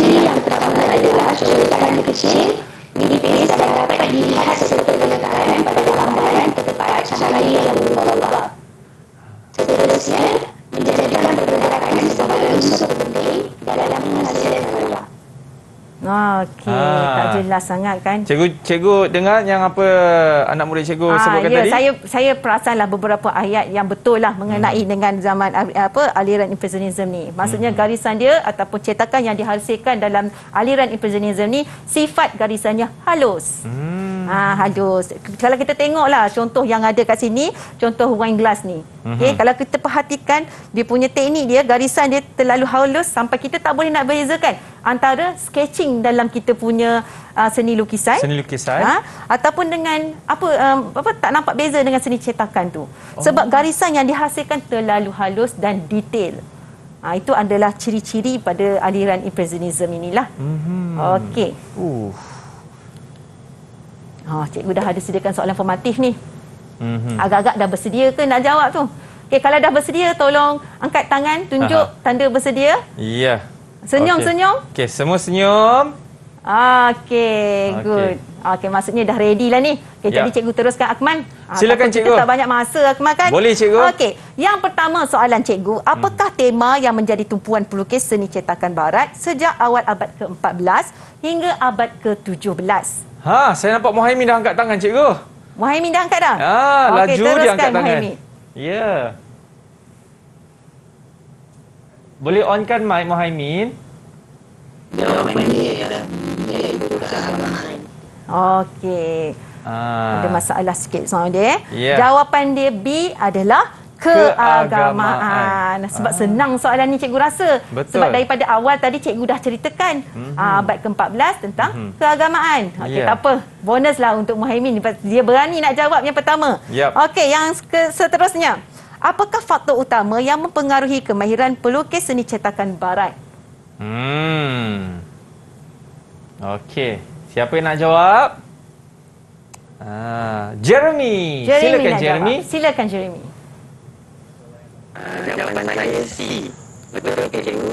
Yang pertama adalah cetakan kecil, minipis dan dapat dilihat serta penekanan pada gambaran terdapat cahaya yang berubah-ubah. Seterusnya, menjadikan pergerakan sebagai unsur penting dalam menghasilkan karya. Okey, tak jelas sangat kan? Cikgu dengar yang apa anak murid cikgu sebutkan tadi? Saya perasanlah beberapa ayat yang betul lah mengenai dengan zaman aliran Impressionism ni. Maksudnya garisan dia ataupun cetakan yang dihasilkan dalam aliran Impressionism ni sifat garisannya halus. Halus. Kalau kita tengoklah contoh yang ada kat sini, contoh wine glass ni. Okey, kalau kita perhatikan dia punya teknik dia, garisan dia terlalu halus sampai kita tak boleh nak bezakan antara sketching dalam kita punya seni lukisan, ataupun dengan tak nampak beza dengan seni cetakan tu. Sebab garisan yang dihasilkan terlalu halus dan detail. Itu adalah ciri-ciri pada aliran Impressionism inilah. Okey. Cikgu dah ada sediakan soalan formatif ni. Agak-agak dah bersedia ke nak jawab tu? Okey, kalau dah bersedia tolong angkat tangan, tunjuk tanda bersedia. Ya. Senyum-senyum. Okey, semua senyum. Okey, good. Okey, maksudnya dah ready lah ni. Okey, jadi cikgu teruskan Akmal. Silakan cikgu. Kita tak banyak masa Akmal kan? Boleh cikgu. Okey, yang pertama soalan cikgu, apakah tema yang menjadi tumpuan pelukis seni cetakan barat sejak awal abad ke-14 hingga abad ke-17? Saya nampak Muhaimin dah angkat tangan cikgu. Muhaimin dah angkat dah? Laju dia angkat tangan. Muhaimin. Ya. Boleh onkan mic Muhaimin? Jawapannya ialah keagamaan. Okey. Ada masalah sikit soal dia. Jawapan dia B adalah keagamaan. Sebab senang soalan ni cikgu rasa. Betul. Sebab daripada awal tadi cikgu dah ceritakan abad ke-14 tentang keagamaan. Okey, tak apa. Bonus lah untuk Muhaimin. Dia berani nak jawab yang pertama. Okey, yang seterusnya. Apakah faktor utama yang mempengaruhi kemahiran pelukis seni cetakan barat? Okey. Siapa yang nak jawab? Jeremy. Silakan Jeremy. Silakan Jeremy. Jawapan saya C. Betul ke cikgu?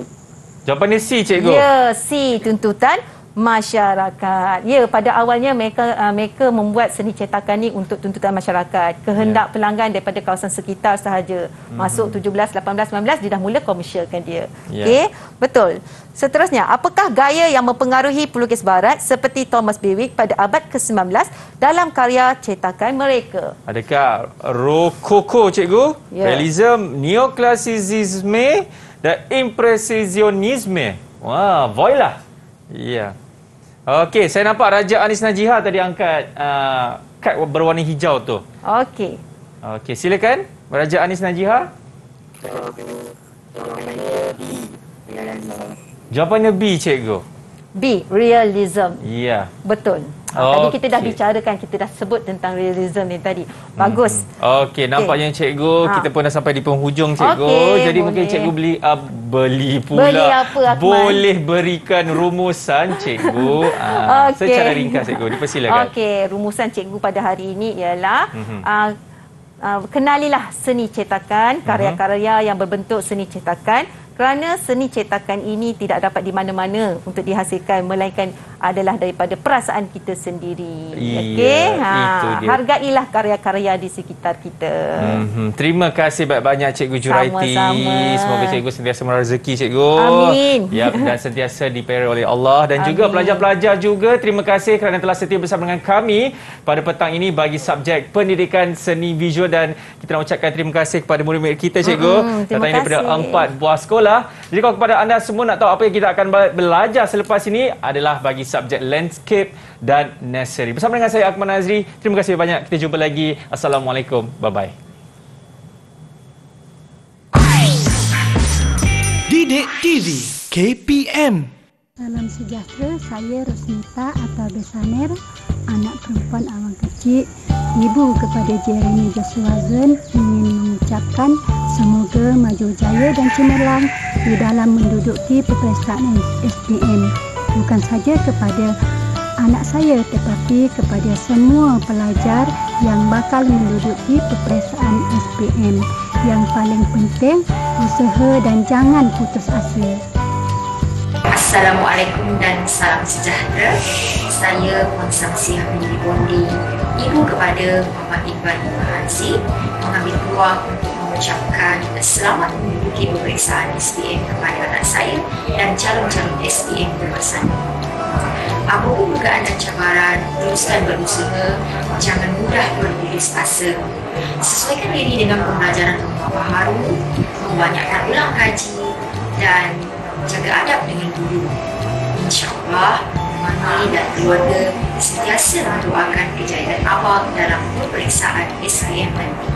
Jawapannya C cikgu. Ya, C, tuntutan masyarakat. Ya, pada awalnya mereka membuat seni cetakan ni untuk tuntutan masyarakat. Kehendak pelanggan daripada kawasan sekitar sahaja. Masuk 17, 18, 19 dia dah mula komersialkan dia. Okey, betul. Seterusnya, apakah gaya yang mempengaruhi pelukis barat seperti Thomas Bewick pada abad ke-19 dalam karya cetakan mereka? Adakah Rococo cikgu? Realism, Neoclassicisme dan Impressionisme. Wah, voila. Ya. Okey, saya nampak Raja Anis Najihah tadi angkat kad berwarna hijau tu. Okey. Okey, silakan Raja Anis Najihah. Jawapannya B, cikgu. B, realism. Ya. Betul. Tadi kita dah bicarakan, kita dah sebut tentang realism ni tadi. Bagus. Okey, nampaknya cikgu kita pun dah sampai di penghujung, cikgu. Jadi boleh. Mungkin cikgu beli pula. Beli apa, Akmal? Boleh berikan rumusan, cikgu. Secara ringkas, cikgu. Dipersilakan. Okey, rumusan cikgu pada hari ini ialah kenalilah seni cetakan, karya-karya yang berbentuk seni cetakan. Kerana seni cetakan ini tidak dapat di mana-mana untuk dihasilkan, melainkan adalah daripada perasaan kita sendiri. Okey, hargailah karya-karya di sekitar kita. Terima kasih banyak-banyak Cikgu Juraiti. Semoga cikgu sentiasa meraih rezeki, cikgu. Amin. Ya, dan sentiasa dipelihara oleh Allah, dan juga pelajar-pelajar juga terima kasih kerana telah setia bersama dengan kami pada petang ini bagi subjek pendidikan seni visual, dan kita nak ucapkan terima kasih kepada murid-murid kita, cikgu. Katanya daripada 4 buah sekolah. Jadi kalau kepada anda semua nak tahu apa yang kita akan belajar selepas ini adalah bagi subjek landscape dan nursery. Bersama dengan saya Akmal Nazri. Terima kasih banyak. Kita jumpa lagi. Assalamualaikum. Bye-bye. Didik TV KPM. Salam sejahtera, saya Rosnita atau Besaner, anak perempuan awang kecil. Ibu kepada Jeremy Joshua Zen ingin mengucapkan semoga maju jaya dan cemerlang di dalam menduduki peperiksaan SPM. Bukan saja kepada anak saya tetapi kepada semua pelajar yang bakal menduduki peperiksaan SPM. Yang paling penting, usaha dan jangan putus asa. Assalamualaikum dan salam sejahtera. Saya Puan Samsiah binti Bondi, ibu kepada Muhammad Iqbal Hansi, mengambil peluang untuk mengucapkan selamat menduduki peperiksaan SPM kepada anak saya dan calon-calon SPM bersama. Apapun dugaan dan cabaran, teruskan berusaha, jangan mudah berputus asa. Sesuaikan diri dengan pembelajaran rumah baharu, membanyakkan ulang kaji dan jaga adab dengan guru. InsyaAllah, Mami dan keluarga sentiasa mendoakan kejayaan awak dalam peperiksaan SPM nanti.